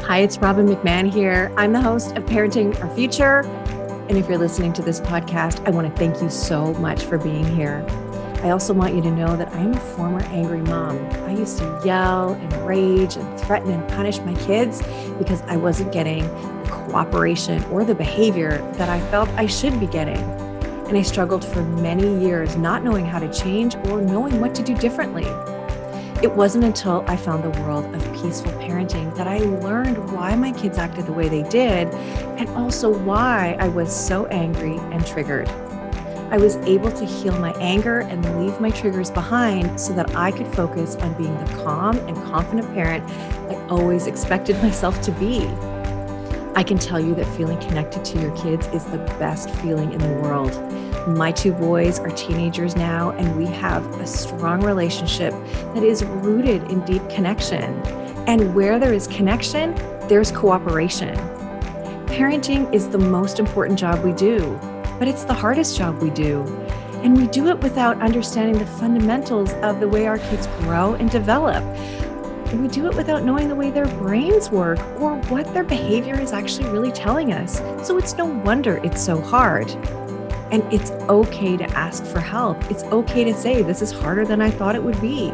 Hi, it's Robbin McManne here. I'm the host of Parenting Our Future. And if you're listening to this podcast, I want to thank you so much for being here. I also want you to know that I am a former angry mom. I used to yell and rage and threaten and punish my kids because I wasn't getting the cooperation or the behavior that I felt I should be getting. And I struggled for many years not knowing how to change or knowing what to do differently. It wasn't until I found the world of peaceful parenting that I learned why my kids acted the way they did, and also why I was so angry and triggered. I was able to heal my anger and leave my triggers behind so that I could focus on being the calm and confident parent I always expected myself to be. I can tell you that feeling connected to your kids is the best feeling in the world. My two boys are teenagers now, and we have a strong relationship that is rooted in deep connection. And where there is connection, there's cooperation. Parenting is the most important job we do, but it's the hardest job we do. And we do it without understanding the fundamentals of the way our kids grow and develop. And we do it without knowing the way their brains work or what their behavior is actually really telling us. So it's no wonder it's so hard. And it's okay to ask for help. It's okay to say, this is harder than I thought it would be.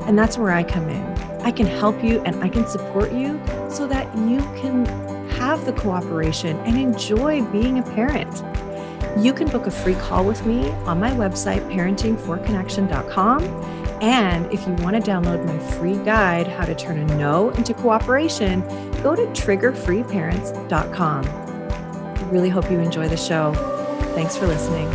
And that's where I come in. I can help you and I can support you so that you can have the cooperation and enjoy being a parent. You can book a free call with me on my website, parentingforconnection.com. And if you want to download my free guide, How to Turn a No into Cooperation, go to triggerfreeparents.com. I really hope you enjoy the show. Thanks for listening.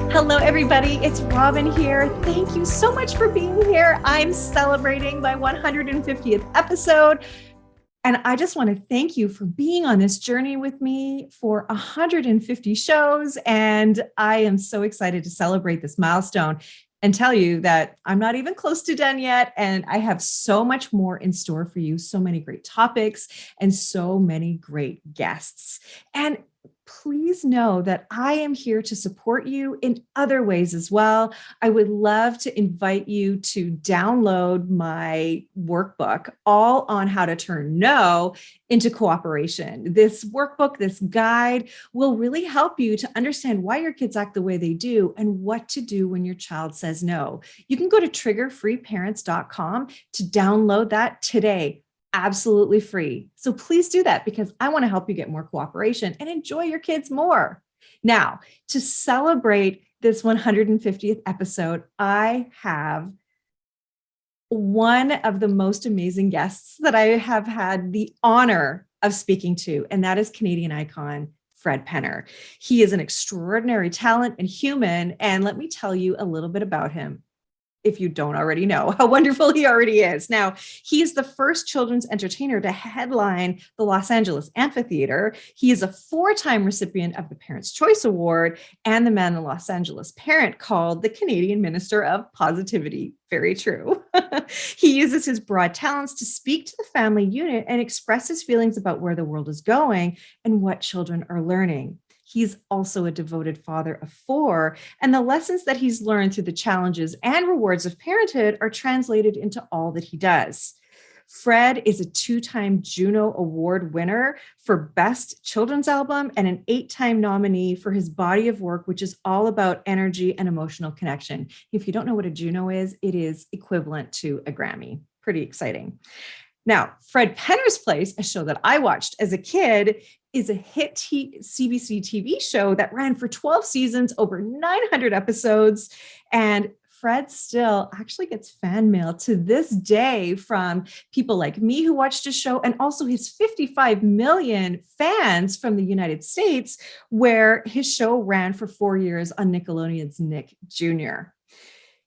Hello, everybody. It's Robbin here. Thank you so much for being here. I'm celebrating my 150th episode. And I just want to thank you for being on this journey with me for 150 shows. And I am so excited to celebrate this milestone and tell you that I'm not even close to done yet. And I have so much more in store for you, so many great topics and so many great guests. And please know that I am here to support you in other ways as well. I would love to invite you to download my workbook, all on how to turn no into cooperation. This workbook, this guide will really help you to understand why your kids act the way they do and what to do when your child says no. You can go to triggerfreeparents.com to download that today. Absolutely free. So please do that because I want to help you get more cooperation and enjoy your kids more. Now, to celebrate this 150th episode, I have one of the most amazing guests that I have had the honor of speaking to, and that is Canadian icon Fred Penner. He is an extraordinary talent and human, and let me tell you a little bit about him, if you don't already know how wonderful he already is. Now, he is the first children's entertainer to headline the Los Angeles Amphitheater. He is a 4-time recipient of the Parents' Choice Award and the Man the Los Angeles Parent called the Canadian Minister of Positivity. Very true. He uses his broad talents to speak to the family unit and express his feelings about where the world is going and what children are learning. He's also a devoted father of 4, and the lessons that he's learned through the challenges and rewards of parenthood are translated into all that he does. Fred is a 2-time Juno Award winner for Best Children's Album and an 8-time nominee for his body of work, which is all about energy and emotional connection. If you don't know what a Juno is, it is equivalent to a Grammy. Pretty exciting. Now, Fred Penner's Place, a show that I watched as a kid, is a hit CBC TV show that ran for 12 seasons, over 900 episodes. And Fred still actually gets fan mail to this day from people like me who watched his show, and also his 55 million fans from the United States, where his show ran for 4 years on Nickelodeon's Nick Jr.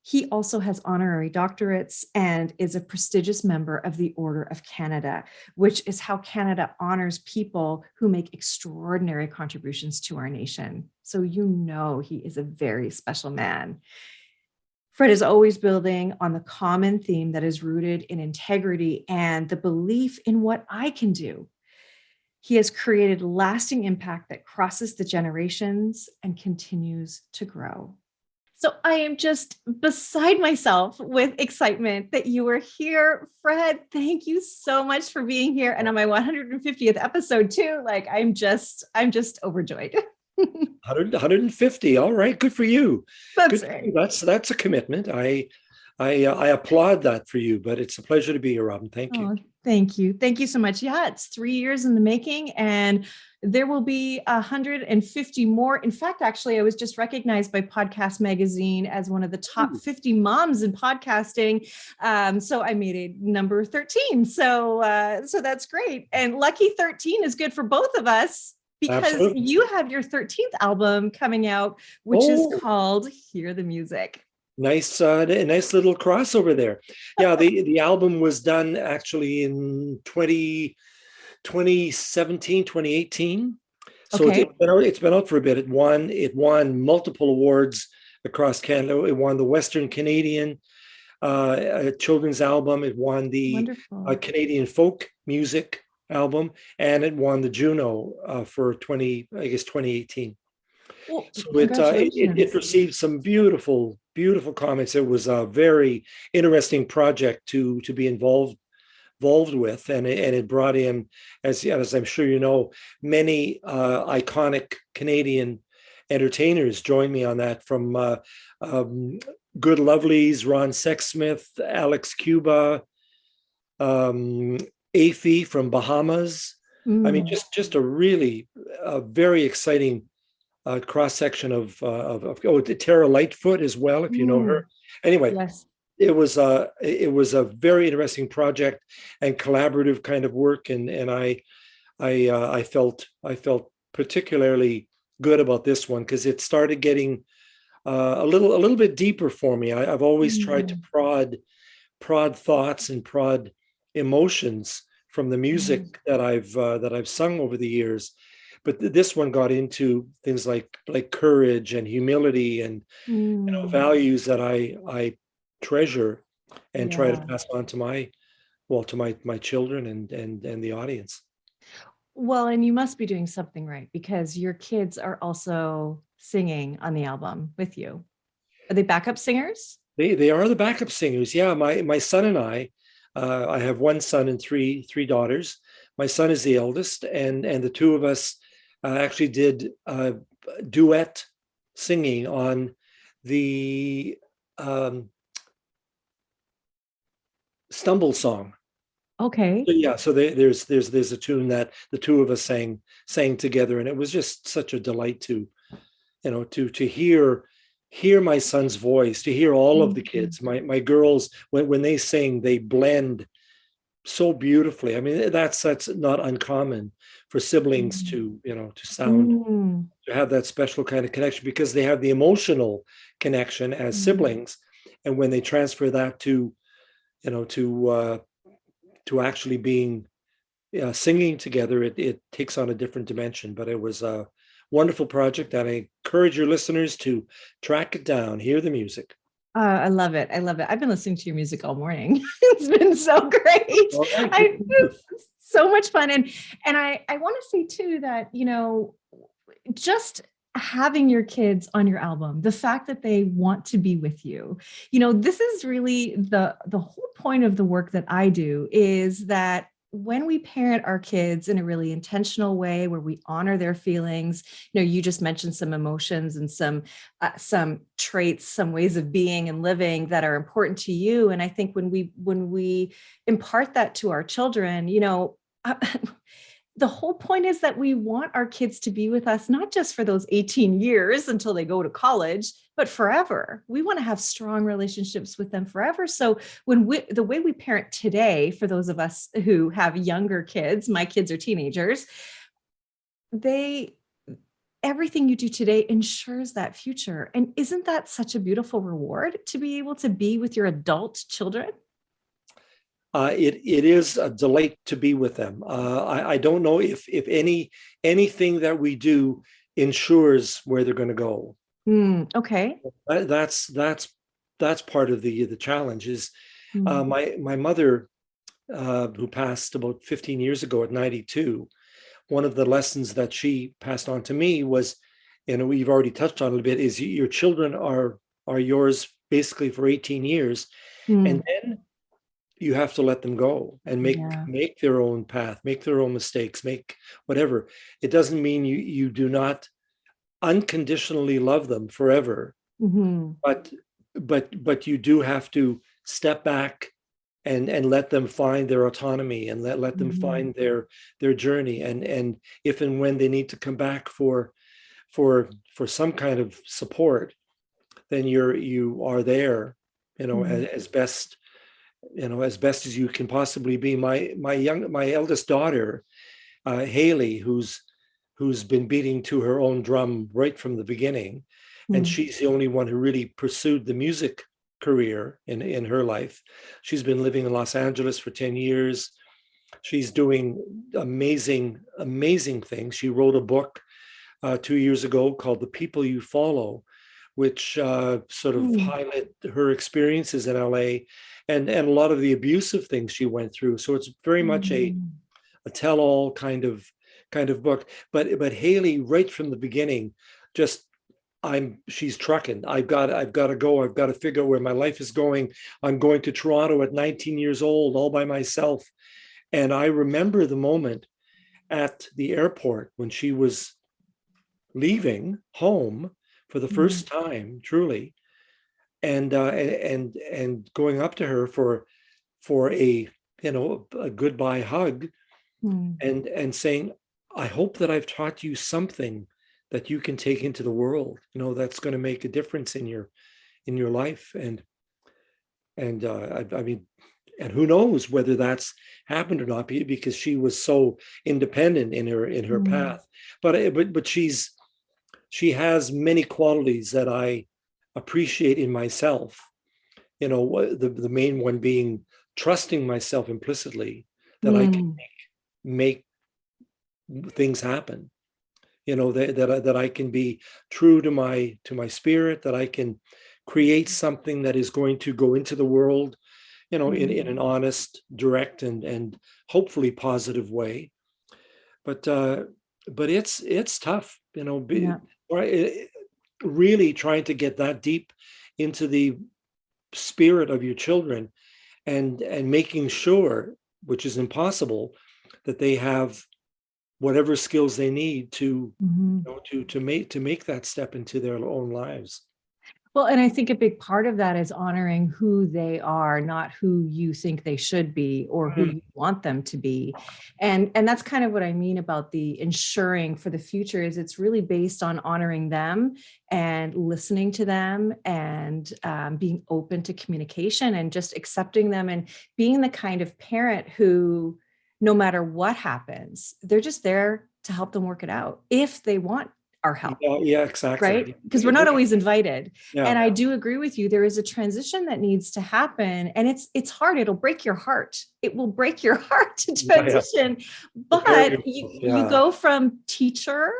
He also has honorary doctorates and is a prestigious member of the Order of Canada, which is how Canada honors people who make extraordinary contributions to our nation. So you know he is a very special man. Fred is always building on the common theme that is rooted in integrity and the belief in what I can do. He has created lasting impact that crosses the generations and continues to grow. So I am just beside myself with excitement that you are here, Fred. Thank you so much for being here. And on my 150th episode too, like I'm just overjoyed. 150. All right, good for you. That's Good for you. right. That's a commitment. I applaud that for you. But it's a pleasure to be here, Robin. Thank you. Oh, thank you. Thank you so much. Yeah, it's 3 years in the making, and there will be 150 more. In fact, actually, I was just recognized by Podcast Magazine as one of the top Ooh, 50 moms in podcasting. So I made a number 13. So that's great. And lucky 13 is good for both of us because absolutely. you have your 13th album coming out, which is Oh, called Hear the Music. nice little crossover there. Yeah, the album was done actually in 2017, 2018. So Okay. it's been out for a bit. It won multiple awards across Canada. It won the Western Canadian children's album. It won the Wonderful. Canadian folk music album, and it won the Juno for 2018. Well, So it congratulations. received some beautiful comments. It was a very interesting project to be involved with, and it brought in, as I'm sure you know, many iconic Canadian entertainers joined me on that, from um, Good Lovelies, Ron Sexsmith, Alex Cuba, um, Afi from Bahamas. I mean, Mm, just a really very exciting cross section of Tara Lightfoot as well, if you know her. mm, Anyway, yes. it was a very interesting project and collaborative kind of work, and I felt particularly good about this one because it started getting a little bit deeper for me. I've always tried to Mm, prod thoughts and prod emotions from the mm, music that I've sung over the years. But this one got into things like courage and humility and mm. values that I treasure and try to Yeah. pass on to my children and the audience. Well, and you must be doing something right because your kids are also singing on the album with you. Are they backup singers? They are the backup singers. Yeah, my son and I have one son and three daughters. My son is the eldest, and the two of us actually did duet singing on the um, Stumble song. Okay. So yeah, so there's a tune that the two of us sang together, and it was just such a delight to hear my son's voice, to hear all of the Mhm. kids. My girls, when they sing, they blend so beautifully. I mean, that's not uncommon for siblings Mm. to have that special kind of connection, because they have the emotional connection as Mm. siblings, and when they transfer that to you know to actually being singing together, it takes on a different dimension. But it was a wonderful project, and I encourage your listeners to track it down, hear the music. I love it. I love it. I've been listening to your music all morning. It's been so great. All right, good I for you. it's so much fun. And I want to say too that, just having your kids on your album, the fact that they want to be with you, this is really the whole point of the work that I do, is that when we parent our kids in a really intentional way where we honor their feelings. You just mentioned some emotions and some traits, some ways of being and living that are important to you. And I think when we impart that to our children, the whole point is that we want our kids to be with us, not just for those 18 years until they go to college, but forever. We want to have strong relationships with them forever. So the way we parent today, for those of us who have younger kids, my kids are teenagers, they everything you do today ensures that future. And isn't that such a beautiful reward to be able to be with your adult children? It is a delight to be with them. I don't know if anything that we do ensures where they're going to go. Okay. That's part of the challenge. Is Mm, my mother, who passed about 15 years ago at 92. One of the lessons that she passed on to me was, we've already touched on it a bit, is your children are are yours basically for 18 years. And Mm. then you have to let them go and Yeah. make their own path, make their own mistakes, make whatever. It doesn't mean you do not unconditionally love them forever, Hmm. but but you do have to step back and let them find their autonomy, and let them Hmm. find their journey, and if and when they need to come back for some kind of support, then you are there, as best, as best as you can possibly be. My eldest daughter, Haley, who's been beating to her own drum right from the beginning, and Mm. she's the only one who really pursued the music career in her life. She's been living in Los Angeles for 10 years. She's doing amazing things. She wrote a book 2 years ago called The People You Follow, which sort of Mm. highlight her experiences in LA, and a lot of the abusive things she went through. So it's very much Mm. a tell-all kind of book. But Haley, right from the beginning, just she's trucking. I've got to go. I've got to figure out where my life is going. I'm going to Toronto at 19 years old, all by myself. And I remember the moment at the airport when she was leaving home for the Mm. first time, truly, and going up to her for a goodbye hug, Mm. and saying, I hope that I've taught you something that you can take into the world, that's going to make a difference in your life. And I mean, and who knows whether that's happened or not, because she was so independent in her Mm. path. But she has many qualities that I appreciate in myself. The main one being trusting myself implicitly, that I can Mm. make things happen. That I can be true to my spirit, that I can create something that is going to go into the world, in Mm. an honest, direct, and hopefully positive way. But it's tough, Yeah. really trying to get that deep into the spirit of your children, and making sure, which is impossible, that they have whatever skills they need to Mhm. to make that step into their own lives. Well, and I think a big part of that is honoring who they are, not who you think they should be or who Mm. you want them to be. And that's kind of what I mean about the ensuring for the future is it's really based on honoring them and listening to them and being open to communication and just accepting them and being the kind of parent who, no matter what happens, they're just there to help them work it out if they want our help, Yeah, yeah, exactly. right? Because we're not always invited. Yeah, And I do agree with you. There is a transition that needs to happen. And it's hard. It'll break your heart. It will break your heart to yeah, yeah. transition. Prepare But yourself. you Yeah, go from teacher,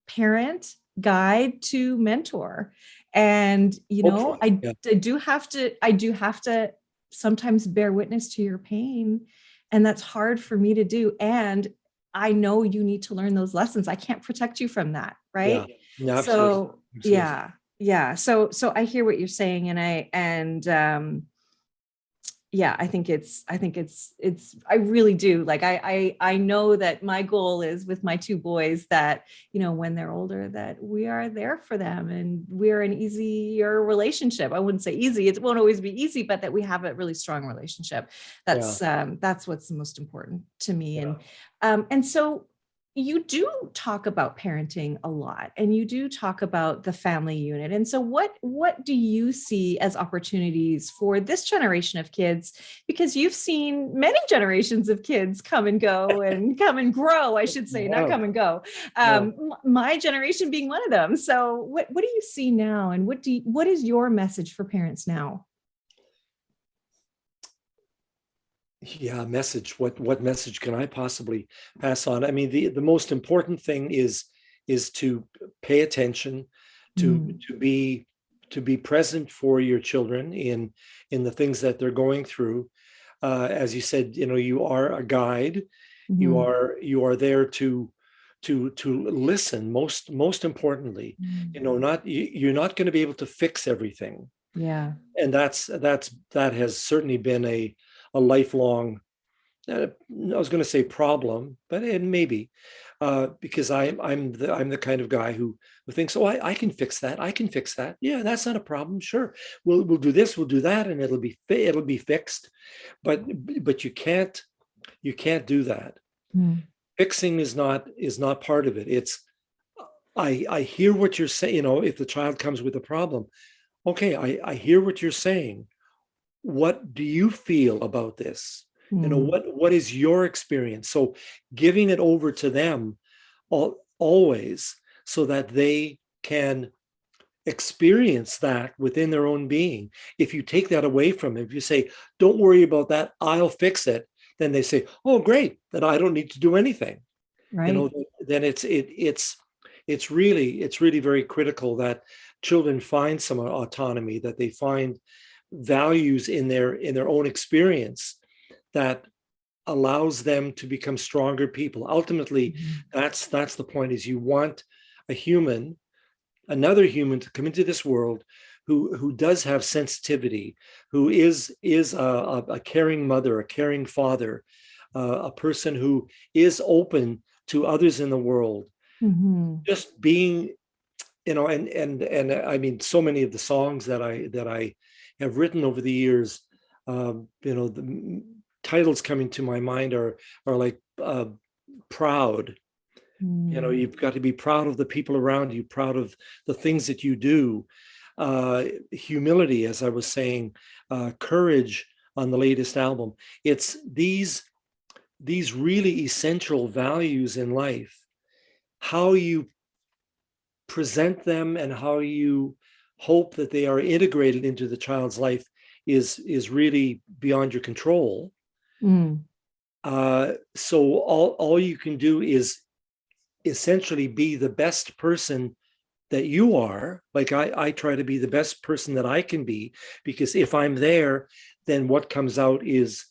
parent, guide to mentor. And hopefully. Yeah, I do have to sometimes bear witness to your pain. And that's hard for me to do. And I know you need to learn those lessons. I can't protect you from that, yeah, right? yeah, absolutely, So absolutely. yeah. So I hear what you're saying, yeah, I think it's I really do. Like I know that my goal is with my two boys that, when they're older, that we are there for them and we're an easier relationship. I wouldn't say easy. It won't always be easy, but that we have a really strong relationship. Yeah, That's what's the most important to me. yeah. And so you do talk about parenting a lot and you do talk about the family unit. And so what do you see as opportunities for this generation of kids? Because you've seen many generations of kids come and go and come and grow, I should say, not Yeah, come and go. yeah. My generation being one of them. So what do you see now? And what is your message for parents now? Yeah, message. What message can I possibly pass on? I mean, the most important thing is to pay attention, to Mm. to be to be present for your children in the things that they're going through. As you said, you are a guide. You Mhm. are you are there to listen, most importantly. Not you're not going to be able to fix everything. Yeah. And that has certainly been a lifelong, I was going to say problem, but it maybe, because I'm the kind of guy who thinks, oh, I can fix that. I can fix that. Yeah, that's not a problem. Sure, we'll do this, we'll do that, and it'll be fixed. But you can't do that. Fixing is not part of it. It's I hear what you're saying. If the child comes with a problem, okay, I hear what you're saying. What do you feel about this? What is your experience? So giving it over to them always, so that they can experience that within their own being. If you take that away from them, if you say, don't worry about that, I'll fix it, then they say, oh, great, then I don't need to do anything. Right. Then it's really very critical that children find some autonomy, that they find values in their own experience that allows them to become stronger people. Ultimately, that's the point, is you want another human to come into this world who does have sensitivity, who is a caring mother, a caring father, a person who is open to others in the world. Just being, and I mean, so many of the songs that I have written over the years, the titles coming to my mind are like proud. You've got to be proud of the people around you, proud of the things that you do. Humility, as I was saying, courage on the latest album. It's these really essential values in life. How you present them and how you hope that they are integrated into the child's life is really beyond your control. So all you can do is essentially be the best person that you are. Like I try to be the best person that I can be, because if I'm there, then what comes out is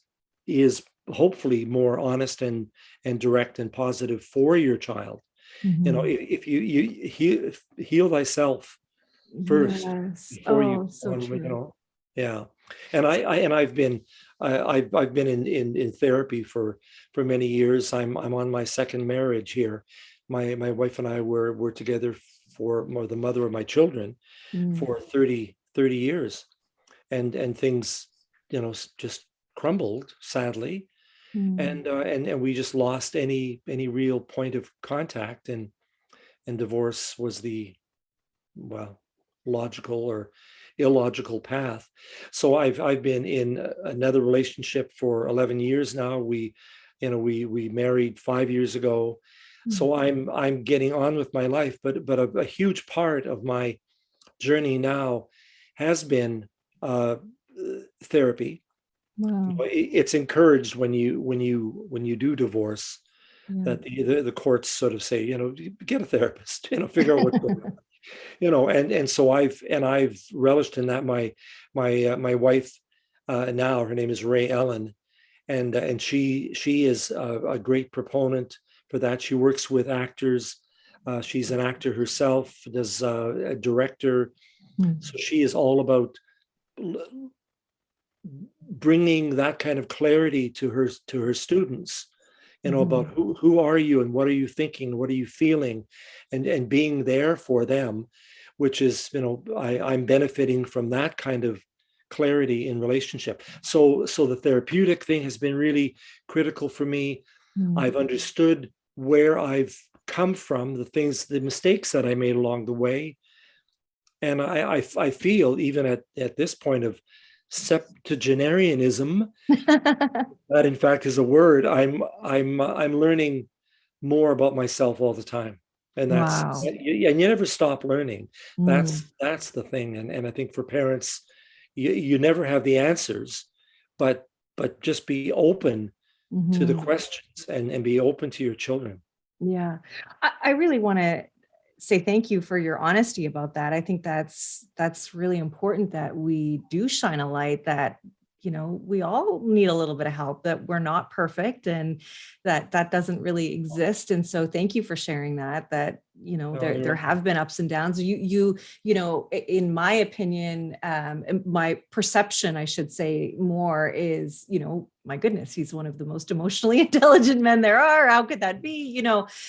hopefully more honest and direct and positive for your child. If you heal thyself first, Yes. before you Oh, go so on, true. yeah. And I've been in therapy for many years. I'm on my second marriage here. My wife and I were together for the mother of my children for 30 years, and things just crumbled, sadly. And we just lost any real point of contact, and divorce was the, well, logical or illogical path. So I've been in another relationship for 11 years now. We married 5 years ago. So I'm getting on with my life, but a huge part of my journey now has been therapy. Wow. It's encouraged when you do divorce, Yeah. that the courts sort of say, get a therapist, figure out what's going on. And so I've relished in that. My wife, now, her name is Ray Ellen, and she is a great proponent for that. She works with actors. She's an actor herself, does a director. So she is all about bringing that kind of clarity to her students, about who are you and what are you thinking, what are you feeling, and being there for them, which is, I'm benefiting from that kind of clarity in relationship. So the therapeutic thing has been really critical for me. I've understood where I've come from, the mistakes that I made along the way. And I feel, even at this point of septuagenarianism, that in fact is a word, I'm learning more about myself all the time. And Wow. you never stop learning. Mm. That's the thing. And I think for parents, you never have the answers, but just be open to the questions, and be open to your children. Yeah. I really want to say thank you for your honesty about that. I think that's really important, that we do shine a light that, we all need a little bit of help, that we're not perfect, and that doesn't really exist. And so thank you for sharing that, there have been ups and downs. In my opinion, my perception, I should say, more is, my goodness, he's one of the most emotionally intelligent men there are. How could that be?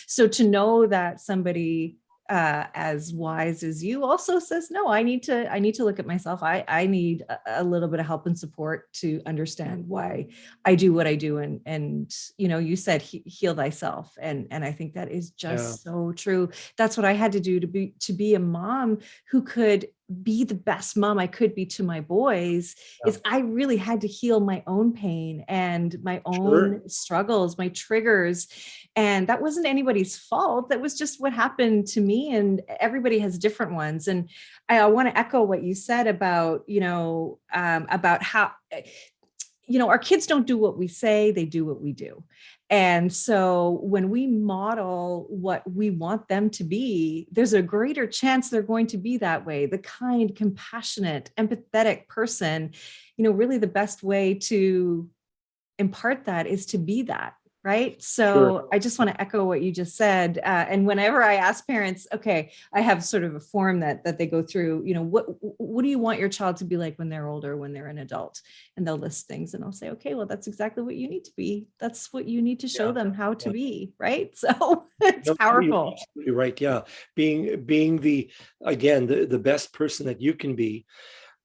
So to know that somebody as wise as you also says, no, I need to look at myself. I need a little bit of help and support to understand why I do what I do. And you said heal thyself. And I think that is just so true. That's what I had to do to be a mom who could be the best mom I could be to my boys. Is I really had to heal my own pain and my own struggles, my triggers. And that wasn't anybody's fault. That was just what happened to me. And everybody has different ones. And I want to echo what you said about, about how, our kids don't do what we say, they do what we do. And so when we model what we want them to be, there's a greater chance they're going to be that way. The kind, compassionate, empathetic person, really the best way to impart that is to be that. Right. So I just want to echo what you just said. And whenever I ask parents, okay, I have sort of a form that they go through, what do you want your child to be like when they're older, when they're an adult? And they'll list things and I'll say, okay, well, that's exactly what you need to be. That's what you need to show them how to be. Right. So it's powerful. You're right. Yeah. Being the best person that you can be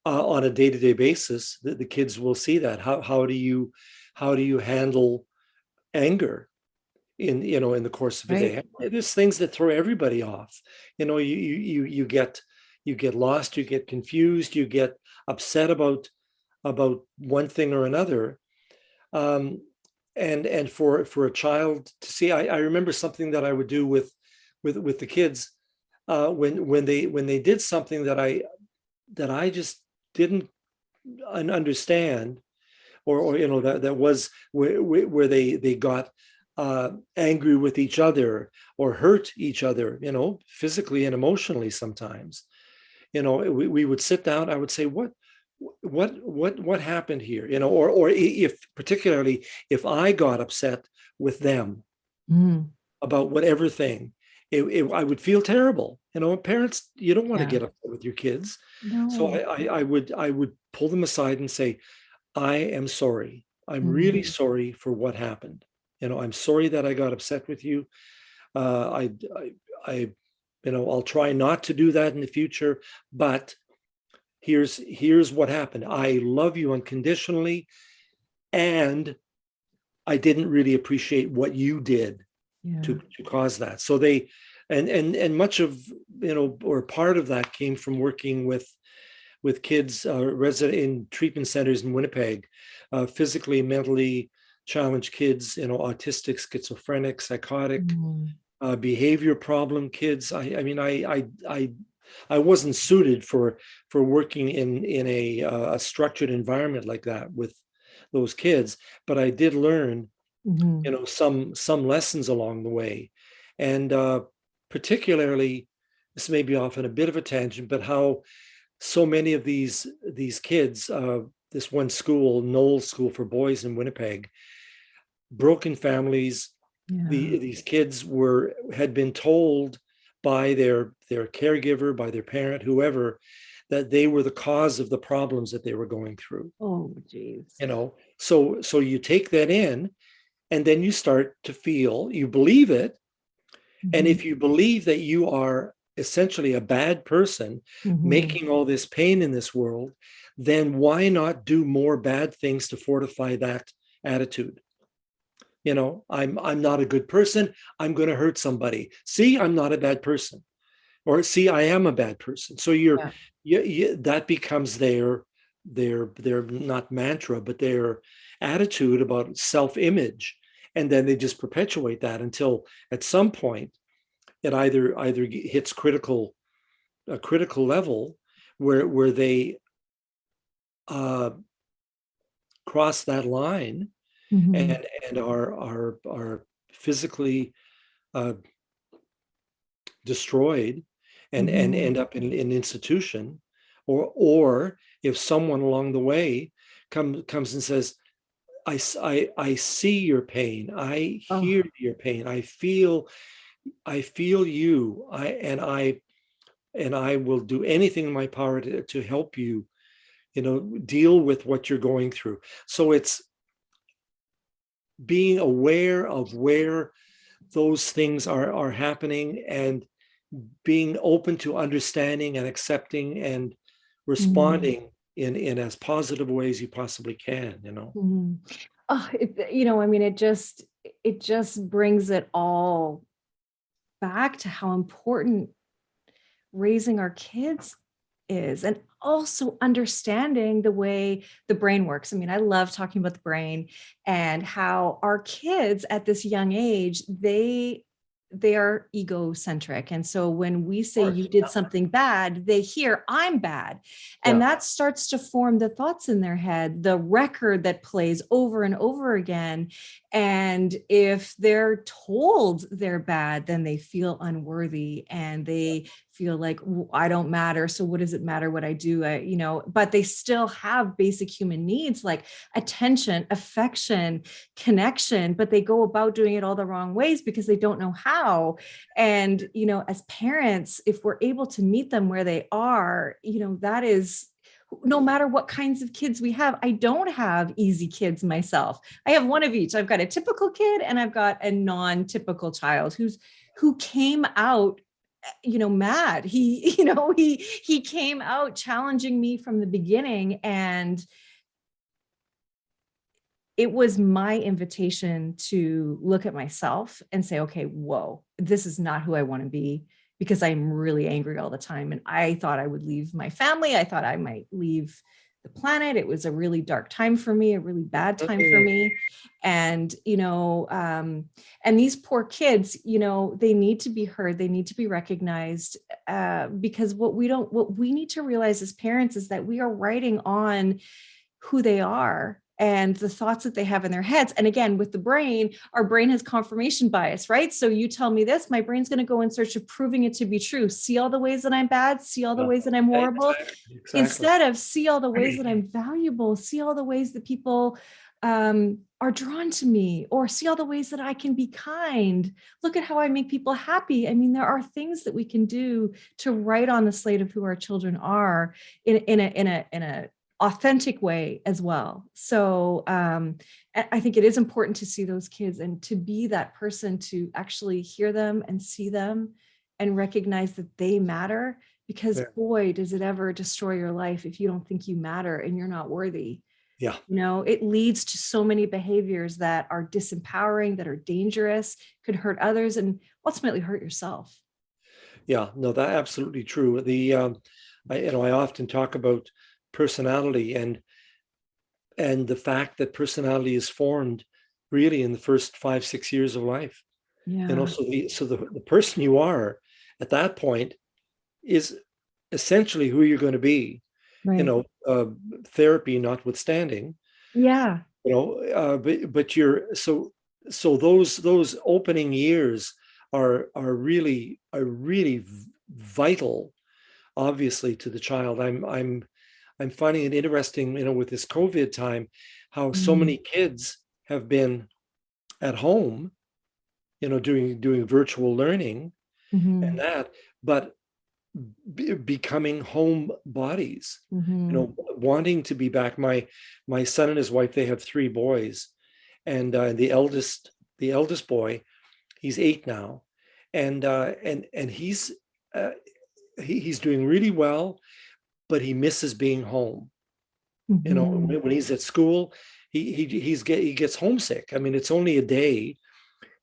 on a day-to-day basis, the kids will see that. How do you handle anger in the course of a day? There's things that throw everybody off. You get lost, you get confused, you get upset about one thing or another. And for a child to see, I remember something that I would do with the kids when they did something that I just didn't understand, or that was where they got angry with each other or hurt each other, physically and emotionally sometimes. We would sit down. I would say, what happened here? Or if particularly if I got upset with them about whatever thing, I would feel terrible. Parents, you don't want to get upset with your kids. No. So I would pull them aside and say, I am sorry. I'm really sorry for what happened. I'm sorry that I got upset with you. I'll try not to do that in the future, but here's what happened. I love you unconditionally, and I didn't really appreciate what you did to cause that. So they, and much of, or part of that came from working with kids resident in treatment centers in Winnipeg, physically, mentally challenged kids, autistic, schizophrenic, psychotic, behavior problem kids. I wasn't suited for working in a structured environment like that with those kids, but I did learn, some lessons along the way, and particularly, this may be off on a bit of a tangent, but how so many of these kids, this one school, Knowles School for Boys in Winnipeg, broken families. These kids had been told by their caregiver, by their parent, whoever, that they were the cause of the problems that they were going through. Oh, geez. So you take that in, and then you start to feel, you believe it. And if you believe that you are essentially a bad person making all this pain in this world, then why not do more bad things to fortify that attitude? I'm not a good person. I'm going to hurt somebody. See, I'm not a bad person. Or see, I am a bad person. So that becomes their not mantra, but their attitude about self-image. And then they just perpetuate that until at some point it either hits a critical level where they cross that line and are physically destroyed and end up in an institution, or if someone along the way comes and says, I see your pain. I hear Oh, your pain. I feel you. I will do anything in my power to help you, deal with what you're going through. So it's being aware of where those things are happening, and being open to understanding and accepting and mm, responding in as positive ways you possibly can. mm. Oh, I mean, it just brings it all back to how important raising our kids is, and also understanding the way the brain works. I mean, I love talking about the brain and how our kids at this young age, they are egocentric. And so when we Of say course. you did something bad, they hear I'm bad. And Yeah. that starts to form the thoughts in their head, the record that plays over and over again. And if they're told they're bad, then they feel unworthy and they feel like, I don't matter. So what does it matter what I do? But they still have basic human needs like attention, affection, connection, but they go about doing it all the wrong ways because they don't know how. And, as parents, if we're able to meet them where they are, that is, no matter what kinds of kids we have. I don't have easy kids myself. I have one of each. I've got a typical kid and I've got a non-typical child who came out mad. He came out challenging me from the beginning, and it was my invitation to look at myself and say, okay, whoa, this is not who I want to be, because I'm really angry all the time. And I thought I would leave my family. I thought I might leave the planet. It was a really dark time for me, a really bad time for me. And, and these poor kids, they need to be heard. They need to be recognized, because what we need to realize as parents is that we are writing on who they are and the thoughts that they have in their heads. And again, with the brain, our brain has confirmation bias, right? So you tell me this, my brain's going to go in search of proving it to be true. See all the ways that I'm bad, see all the ways that I'm horrible, Exactly. instead of see all the ways that I'm valuable, see all the ways that people are drawn to me, or see all the ways that I can be kind. Look at how I make people happy. I mean, there are things that we can do to write on the slate of who our children are in a authentic way as well. So I think it is important to see those kids and to be that person to actually hear them and see them and recognize that they matter, because Yeah. boy, does it ever destroy your life if you don't think you matter and you're not worthy. Yeah. It leads to so many behaviors that are disempowering, that are dangerous, could hurt others, and ultimately hurt yourself. Yeah. No, that's absolutely true. I often talk about personality, and the fact that personality is formed really in the first 5-6 years of life. Yeah, So the person you are at that point is essentially who you're going to be, right. therapy notwithstanding. Yeah. But so those opening years are really vital, obviously, to the child. I'm finding it interesting, with this COVID time, how so Mm-hmm. many kids have been at home, doing virtual learning and Mm-hmm. that, but becoming home bodies, Mm-hmm. wanting to be back. My son and his wife, they have 3 boys, and the eldest boy, he's 8 now, and he's doing really well, but he misses being home. Mm-hmm. When he's at school, he gets homesick. I mean, it's only a day.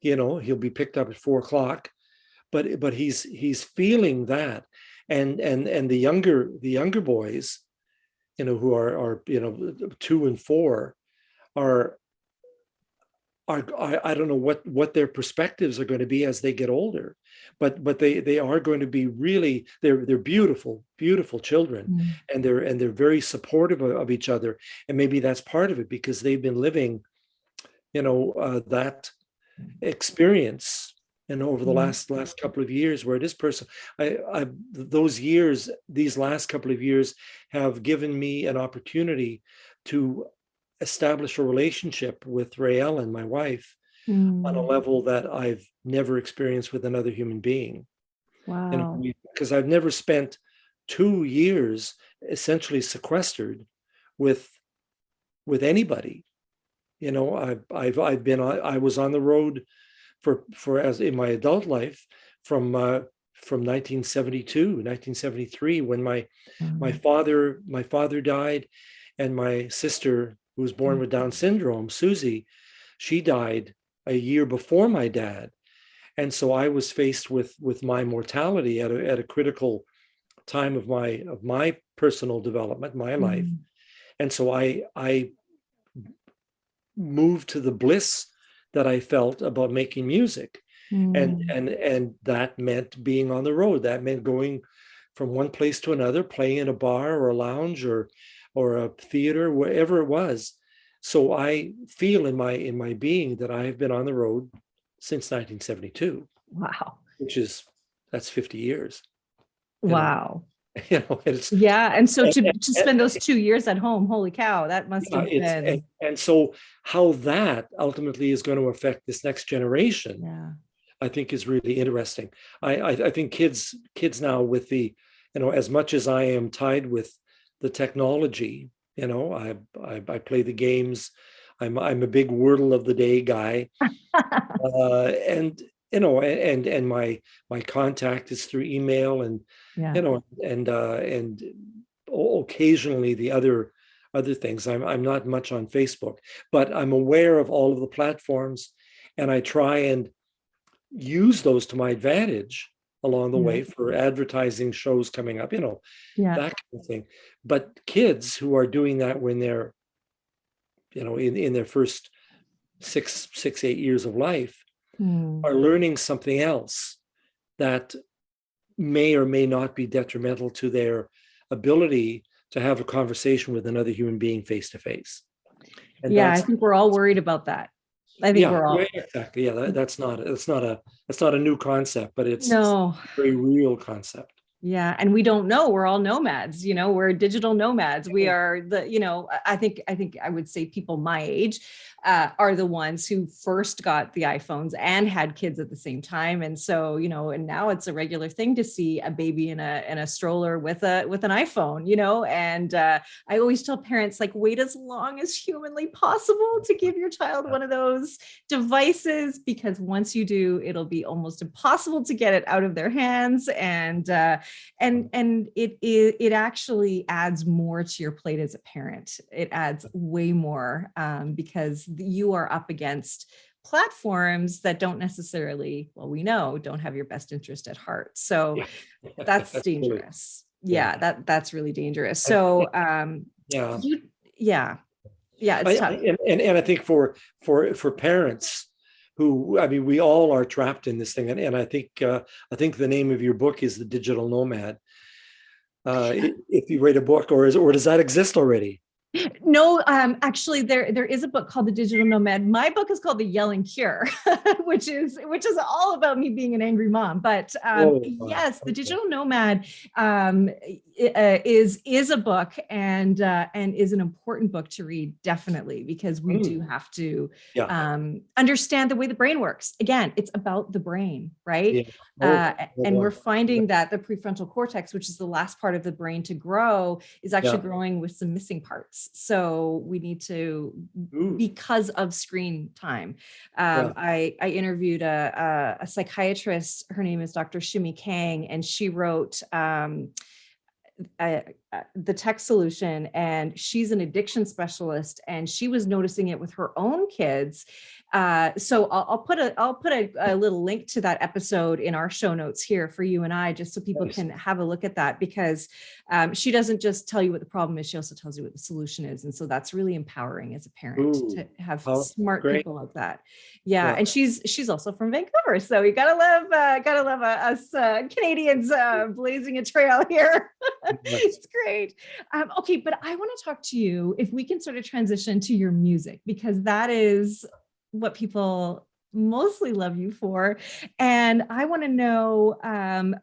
He'll be picked up at 4 o'clock, but he's feeling that. And the younger boys, who are 2 and 4, are I don't know what their perspectives are going to be as they get older, but they are going to be really, they're beautiful children, and they're very supportive of each other. And maybe that's part of it, because they've been living that experience, and over the Mm-hmm. last couple of years, where it is personal. Those years, these last couple of years, have given me an opportunity to establish a relationship with Ray Ellen, my wife, on a Mm. level that I've never experienced with another human being. Wow. Because I've never spent 2 years essentially sequestered with anybody. I was on the road for as in my adult life from 1973, when my Um, father died, and my sister, who was born with Down syndrome, Susie, she died a year before my dad. And so I was faced with my mortality at a critical time of my personal development, my life. mm, And so I moved to the bliss that I felt about making music. mm, And that meant being on the road. That meant going from one place to another, playing in a bar or a lounge or a theater, wherever it was. So I feel in my being that I have been on the road since 1972, wow. that's 50 years, you know. Wow. It's Yeah. And so and, to and, spend those 2 years at home, holy cow, that must yeah, have been, and so how that ultimately is going to affect this next generation, yeah. I think, is really interesting. I think kids now, with the, as much as I am tied with the technology, I play the games. I'm a big Wordle of the Day guy, and and my contact is through email, and Yeah. and occasionally the other things. I'm not much on Facebook, but I'm aware of all of the platforms, and I try and use those to my advantage along the Yeah. way for advertising shows coming up, Yeah. that kind of thing. But kids who are doing that when they're, in their first 8 years of life, Mm. are learning something else that may or may not be detrimental to their ability to have a conversation with another human being face to face. And Yeah. I that's, think we're all worried about that. I think yeah, we're yeah, all, exactly. Yeah, that's not a new concept, but it's no. a very real concept. Yeah. And we don't know. We're all nomads, we're digital nomads. We Yeah. are I think I would say people my age are the ones who first got the iPhones and had kids at the same time. And so, and now it's a regular thing to see a baby in a stroller with an iPhone, and I always tell parents, like, wait as long as humanly possible to give your child one of those devices, because once you do, it'll be almost impossible to get it out of their hands. And it actually adds more to your plate as a parent. It adds way more, because you are up against platforms that don't necessarily, well, we know, don't have your best interest at heart. So Yeah. that's That's really, dangerous. yeah. Yeah, that's really dangerous. I- So yeah. you yeah, yeah, I, it's I tough. and I think for parents who, I mean, we all are trapped in this thing. And I think the name of your book is The Digital Nomad. If you write a book, or does that exist already? No, actually, there is a book called The Digital Nomad. My book is called The Yelling Cure, which is all about me being an angry mom. But Oh, wow. yes, The Okay. Digital Nomad is a book, and is an important book to read, definitely, because we do Mm, have to yeah. understand the way the brain works. Again, it's about the brain, right? Yeah. Oh, no And we're doubt. Yeah. finding that the prefrontal cortex, which is the last part of the brain to grow, is actually Yeah. growing with some missing parts. So we need to, Ooh, because of screen time. yeah. I interviewed a psychiatrist. Her name is Dr. Shimi Kang, and she wrote the tech solution, and she's an addiction specialist, and she was noticing it with her own kids. So I'll put a little link to that episode in our show notes here for you and I, just so people Nice. can have a look at that, because she doesn't just tell you what the problem is, she also tells you what the solution is. And so that's really empowering as a parent Ooh, to have how smart great. people like that. Yeah, Yeah. and she's also from Vancouver, so you gotta love us Canadians blazing a trail here. Yes. It's great. Okay, but I want to talk to you, if we can sort of transition to your music, because that is what people mostly love you for. And I want to know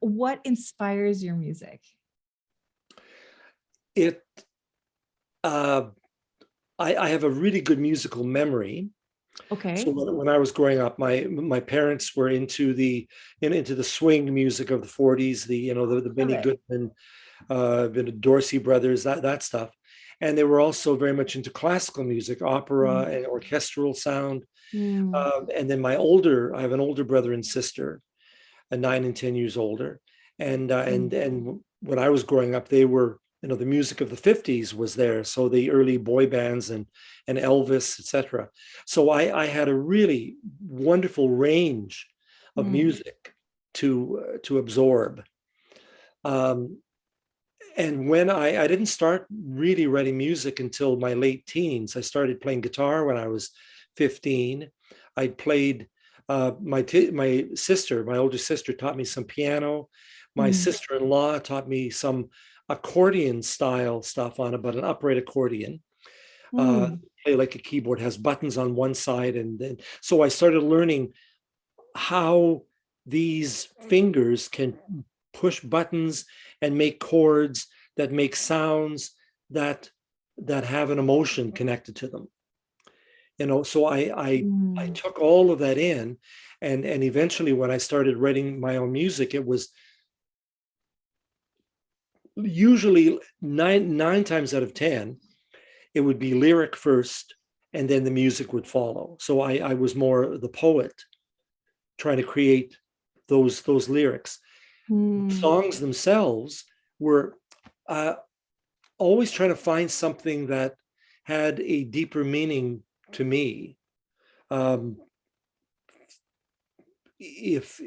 what inspires your music. It, uh, I have a really good musical memory. So Okay. when I was growing up, my parents were into the swing music of the 40s, the Love Benny it. Goodman, the Dorsey brothers, that stuff. And they were also very much into classical music, opera Mm. and orchestral sound. Mm. And then I have an older brother and sister, 9 and 10 years older. Mm. And when I was growing up, they were, the music of the 50s was there. So the early boy bands and Elvis, etc. So I had a really wonderful range of Mm. music to absorb. Um, and when I didn't start really writing music until my late teens. I started playing guitar when I was 15. I played my sister, my older sister, taught me some piano. My Mm. sister-in-law taught me some accordion style stuff on it, but an upright accordion. Uh, Mm. Play like a keyboard, has buttons on one side, and then so I started learning how these fingers can push buttons and make chords that make sounds that have an emotion connected to them. So I Mm. took all of that in, and eventually when I started writing my own music, it was usually nine times out of 10, it would be lyric first, and then the music would follow. So I was more the poet trying to create those lyrics. Mm. Songs themselves were uh, always trying to find something that had a deeper meaning to me. Um, if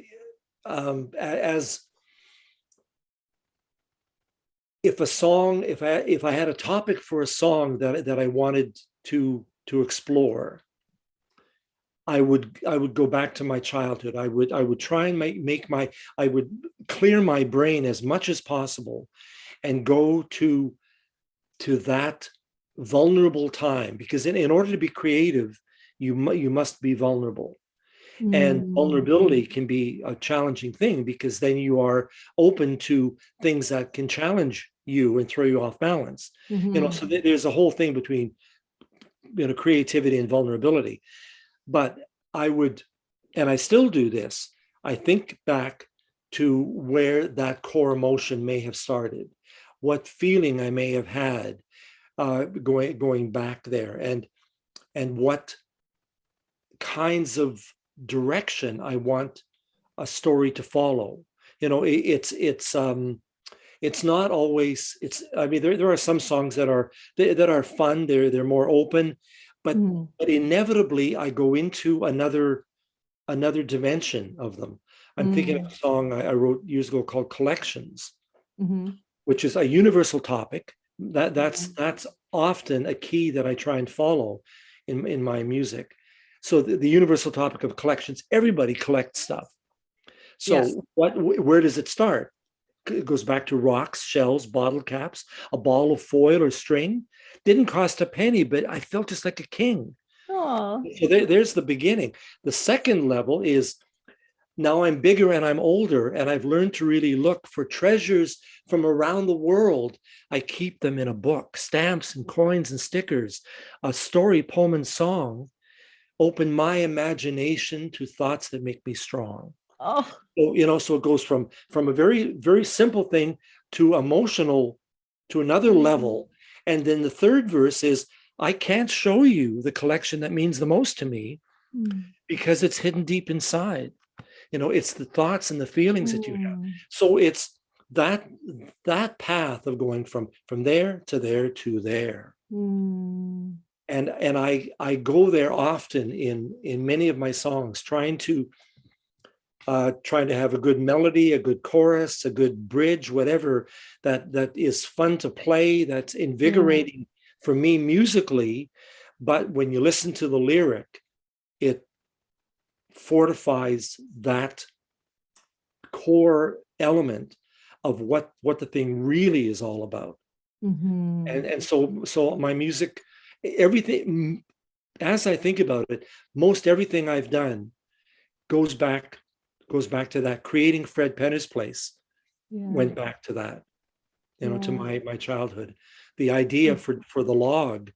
as if a song, if I had a topic for a song that I wanted to explore, I would go back to my childhood. I would try and I would clear my brain as much as possible and go to that vulnerable time, because in order to be creative, you must be vulnerable. And Mm. vulnerability can be a challenging thing, because then you are open to things that can challenge you and throw you off balance. Mhm. So there's a whole thing between creativity and vulnerability. But I would, and I still do this, I think back to where that core emotion may have started, what feeling I may have had going back there, and what kinds of direction I want a story to follow. It's not always, I mean, there are some songs that are fun, they're more open, but Mm. inevitably I go into another dimension of them. I'm thinking of Mm. a song I wrote years ago called Collections, Mhm. which is a universal topic. That's Mhm. that's often a key that I try and follow in my music. So the universal topic of collections, everybody collects stuff. Yes. So where does it start? It goes back to rocks, shells, bottle caps, a ball of foil or string. Didn't cost a penny, but I felt just like a king. Oh. So there's the beginning. The second level is, now I'm bigger and I'm older, and I've learned to really look for treasures from around the world. I keep them in a book, stamps and coins and stickers, a story, poem, and song. Open my imagination to thoughts that make me strong. Oh. So it goes from a very, very simple thing to emotional, to another Mm. level. And then the third verse is, I can't show you the collection that means the most to me, Mm. because it's hidden deep inside. It's the thoughts and the feelings that you have. Mm. So it's that path of going from there to there to there. Mm. And I go there often in many of my songs, trying to have a good melody, a good chorus, a good bridge, whatever that is fun to play, that's Yeah. invigorating for me musically. But when you listen to the lyric, it fortifies that core element of what the thing really is all about. Mhm. And so my music, everything, as I think about it, most everything I've done goes back goes back to that. Creating Fred Penner's Place Yeah. went back to that, to Yeah. my childhood. The idea for the log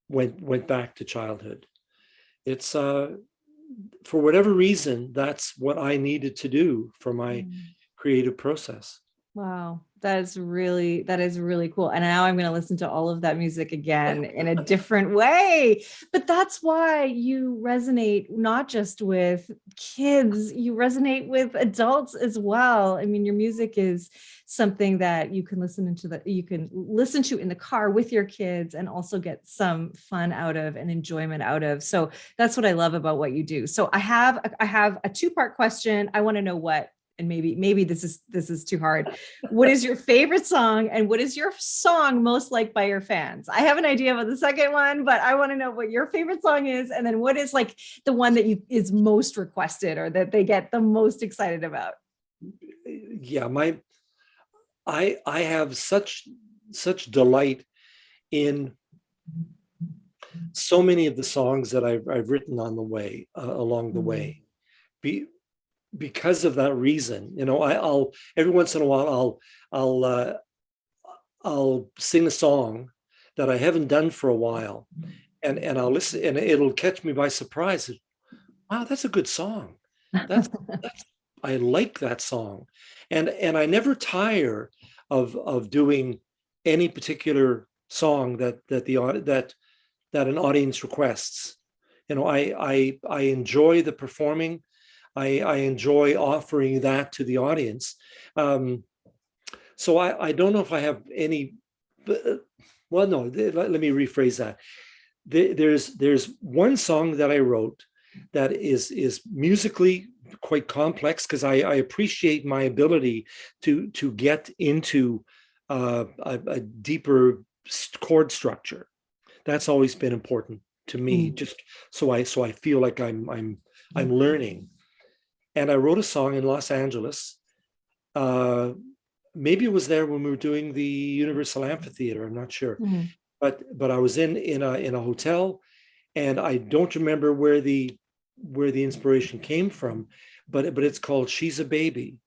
went back to childhood. It's for whatever reason, that's what I needed to do for my creative process. Wow, that is really cool. And now I'm going to listen to all of that music again in a different way. But that's why you resonate not just with kids, you resonate with adults as well. I mean, your music is something that you can listen to in the car with your kids and also get some fun out of and enjoyment out of. So that's what I love about what you do. So I have a two-part question. I want to know what, and maybe this is too hard. What is your favorite song, and what is your song most liked by your fans? I have an idea about the second one, but I want to know what your favorite song is, and then what is like the one that is most requested or that they get the most excited about. Yeah, I have such delight in so many of the songs that I've written on the way along the way. Because of that reason, I'll every once in a while I'll sing a song that I haven't done for a while, and I'll listen, and it'll catch me by surprise. Wow, that's a good song. That's I like that song, and I never tire of doing any particular song that an audience requests. I enjoy the performing. I enjoy offering that to the audience. So I don't know if I have any, well, no, let me rephrase that. There's one song that I wrote that is musically quite complex, because I appreciate my ability to get into a deeper chord structure. That's always been important to me, just so I feel like I'm learning. And I wrote a song in Los Angeles. Maybe it was there when we were doing the Universal Amphitheater. I'm not sure, but I was in a hotel, and I don't remember where the inspiration came from, but it's called "She's a Baby,"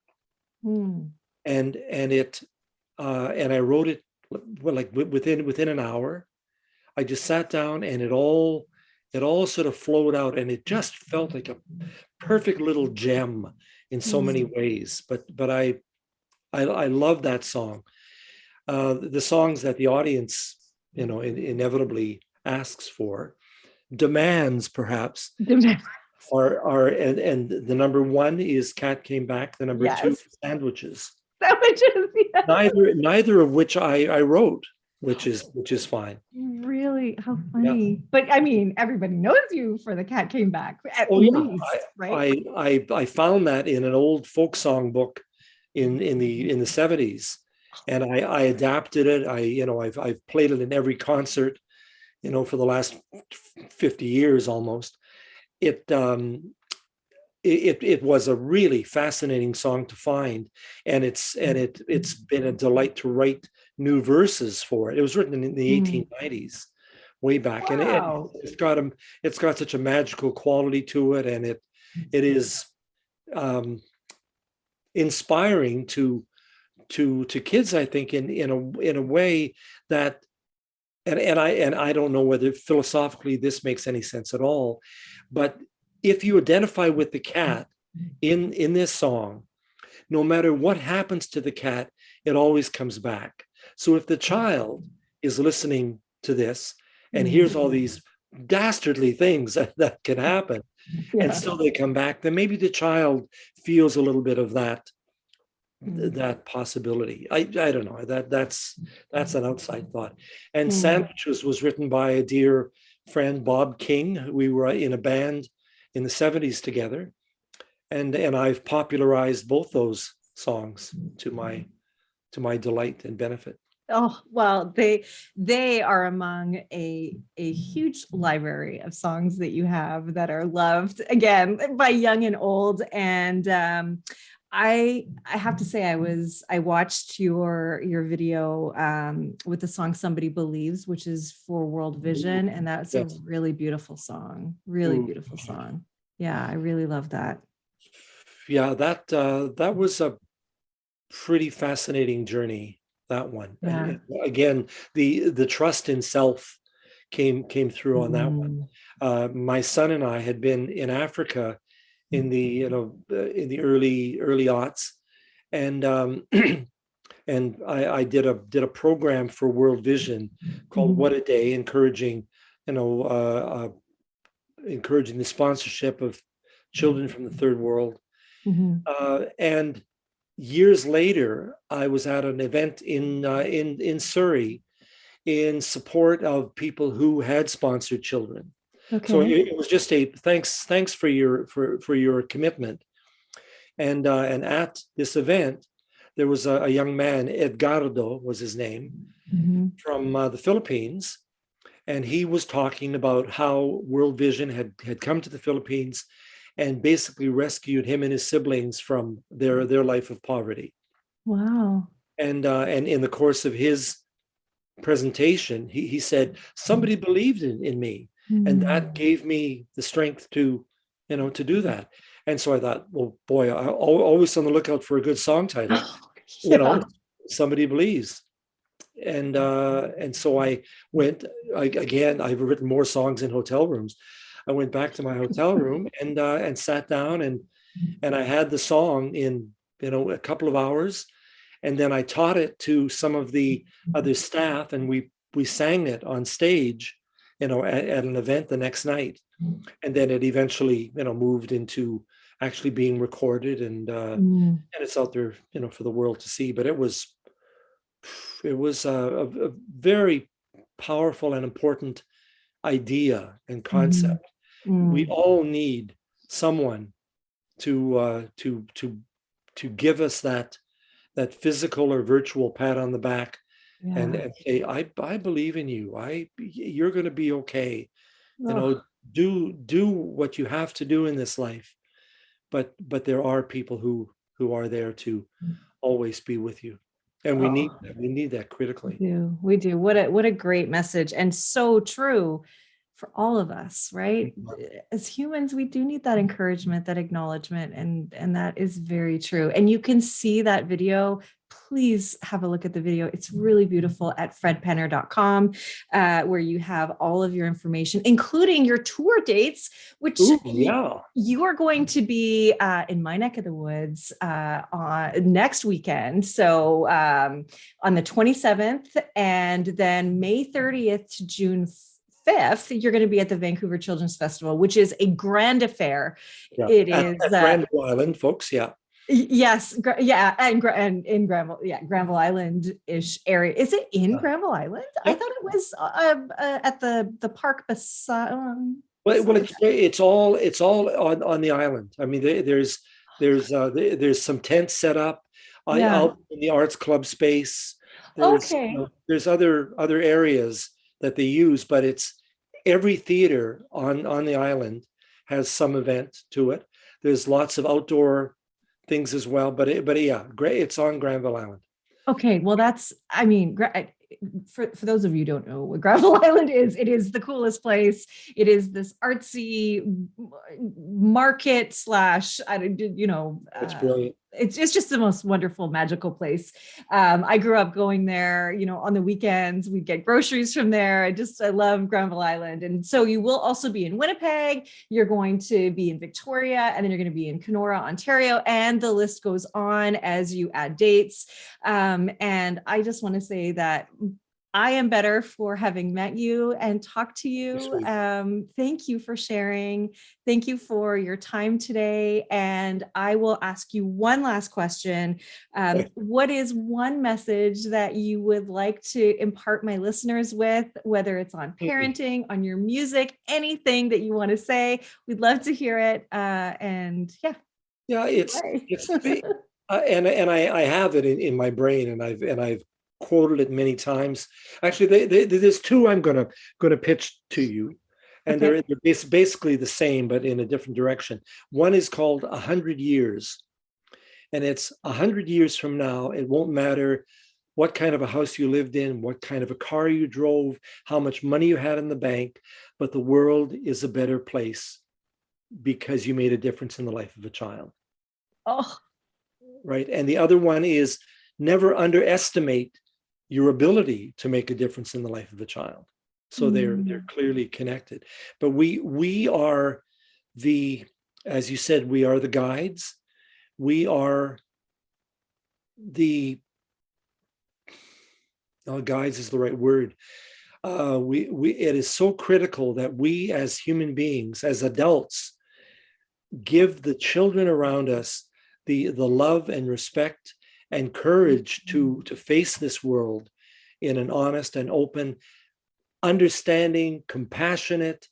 and it and I wrote it like within an hour. I just sat down, and it all sort of flowed out, and it just felt like a perfect little gem in so many ways. But I love that song. The songs that the audience, inevitably asks for, demands perhaps, are and the number one is "Cat Came Back." The number two, "Sandwiches." Sandwiches, yes. Neither of which I wrote, which is fine. Really? How funny. Yeah. But I mean, everybody knows you for "The Cat Came Back," at least, right? I found that in an old folk song book in the 70s, and I adapted it. I've played it in every concert, for the last 50 years almost. It was a really fascinating song to find, and it's been a delight to write new verses for it. It was written in the 1890s, way back. Wow. And it's got such a magical quality to it, and it is inspiring to kids, I think, in a way that, and I don't know whether philosophically this makes any sense at all, but if you identify with the cat in this song, no matter what happens to the cat, it always comes back. So if the child is listening to this and hears all these dastardly things that can happen, and still they come back, then maybe the child feels a little bit of that possibility. I don't know. That's an outside thought. And "Sandwiches" was written by a dear friend, Bob King. We were in a band in the 70s together, and I've popularized both those songs to my delight and benefit. Oh, well, they are among a huge library of songs that you have that are loved, again, by young and old. And I have to say, I watched your video with the song "Somebody Believes," which is for World Vision, and that's a really beautiful song. Really beautiful song. Yeah, I really love that. Yeah, that was a pretty fascinating journey, that one. Yeah. Again, the trust in self came through on that one. Mm. My son and I had been in Africa in the in the early aughts, and and I did a program for World Vision called Mhm. What a Day, encouraging you know encouraging the sponsorship of children from the third world. Mhm. And years later, I was at an event in Surrey in support of people who had sponsored children. So Okay. it was just a thanks for your commitment. And at this event, there was a young man, Edgardo was his name, Mhm. from the Philippines, and he was talking about how World Vision had come to the Philippines and basically rescued him and his siblings from their life of poverty. Wow. And in the course of his presentation, he said, somebody believed in me, and that Mm. gave me the strength to do that. And so I thought, well, boy, I always on the lookout for a good song title, you Yeah. know, somebody believes. And so again, I've written more songs in hotel rooms. I went back to my hotel room and sat down, and I had the song in a couple of hours, and then I taught it to some of the other staff, and we sang it on stage, at an event the next night, and then it eventually moved into actually being recorded, Mm. and it's out there for the world to see. But it was a very powerful and important idea and Mhm. concept. We Mm. all need someone to give us that physical or virtual pat on the back, and, Yeah. and say, I believe in you. You're going to be okay. You know, Oh, do what you have to do in this life, but there are people who are there to always be with you, and we need oh. that. We need that We critically. do. We do. What a great message, and so true for all of us, right? As humans, we do need that encouragement, that acknowledgement, and that is very true. And you can see that video. Please have a look at the video. It's really beautiful at fredpenner.com, where you have all of your information, including your tour dates, which Ooh, yeah. you are going to be in my neck of the woods on next weekend. So on the 27th, and then May 30th to June 5th, you're going to be at the Vancouver Children's Festival, which is a grand affair. Yeah, It at is Granville Island, folks. Yeah. yes, yeah, and in Granville, yeah, Granville Island-ish area. Is it in Granville Island? I Yep. thought it was at the park beside. Well, Beside it's all on the island. I mean, there's some tents set up yeah. out in the arts club space. There's Okay. there's other areas that they use, but it's every theater on the island has some event to it. There's lots of outdoor things as well, but yeah, great. It's on Granville Island. Okay, well, that's, I mean, for those of you who don't know what Gravel Island is, it is the coolest place. It is this artsy market slash, I don't, It's brilliant. it's just the most wonderful, magical place. I grew up going there, on the weekends. We'd get groceries from there. I love Granville Island. And so you will also be in Winnipeg. You're going to be in Victoria, and then you're going to be in Kenora, Ontario. And the list goes on as you add dates. And I just want to say that I am better for having met you and talked to you. Sweet. Thank you for sharing. Thank you for your time today. And I will ask you one last question. What is one message that you would like to impart my listeners with, whether it's on parenting, on your music, anything that you want to say? We'd love to hear it. And yeah. Yeah, it's and I have it in my brain, and I've quoted it many times. Actually, there's two I'm gonna pitch to you, and Okay. they're basically the same but in a different direction. One is called 100 years, and it's 100 years from now. It won't matter what kind of a house you lived in, what kind of a car you drove, how much money you had in the bank, but the world is a better place because you made a difference in the life of a child. Oh, Right? And the other one is never underestimate your ability to make a difference in the life of a child. So they're clearly connected. But we are as you said, we are the guides. We are guides is the right word. It is so critical that we as human beings, as adults, give the children around us the love and respect and courage to face this world in an honest and open, understanding, compassionate,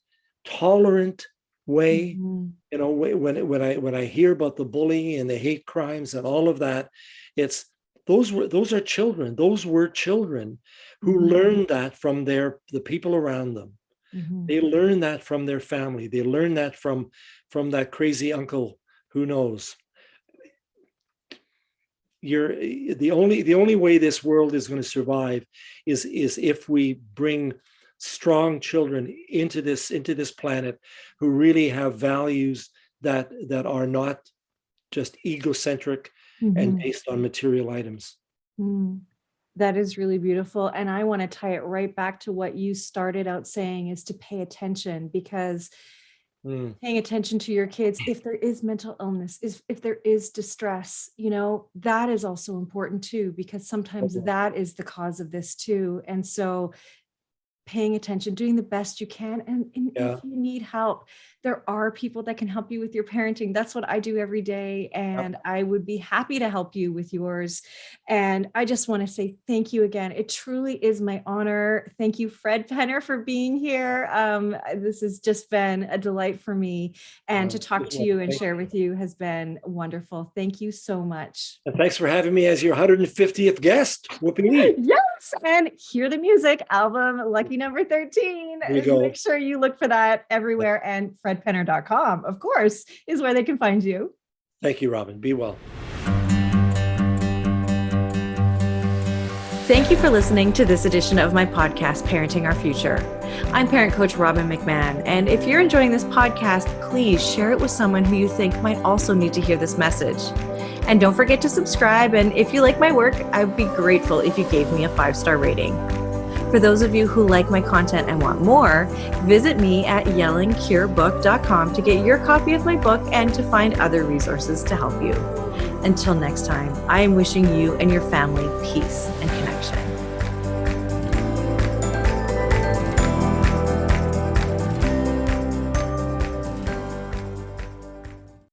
tolerant way. You know, when I hear about the bullying and the hate crimes and all of that, it's those are children. Those were children who learned that from the people around them. They learn that from their family. They learn that from that crazy uncle who knows. The only way this world is going to survive is if we bring strong children into this planet who really have values that are not just egocentric and based on material items. That is really beautiful. And I want to tie it right back to what you started out saying, is to pay attention, because paying attention to your kids, if there is mental illness, if there is distress, you know, that is also important too, because sometimes that is the cause of this too. And so paying attention, doing the best you can. And if you need help, there are people that can help you with your parenting. That's what I do every day. And I would be happy to help you with yours. And I just want to say thank you again. It truly is my honor. Thank you, Fred Penner, for being here. This has just been a delight for me. And to talk to you and share with you has been wonderful. Thank you so much. And thanks for having me as your 150th guest. Whoopee. Yes. And Hear the Music album, Lucky Number 13. There you go. Make sure you look for that everywhere. And fredpenner.com, of course, is where they can find you. Thank you, Robbin. Be well. Thank you for listening to this edition of my podcast, Parenting Our Future. I'm parent coach Robbin McManne, and if you're enjoying this podcast, please share it with someone who you think might also need to hear this message. And don't forget to subscribe, and if you like my work, I'd be grateful if you gave me a 5-star rating. For those of you who like my content and want more, visit me at yellingcurebook.com to get your copy of my book and to find other resources to help you. Until next time, I am wishing you and your family peace and connection.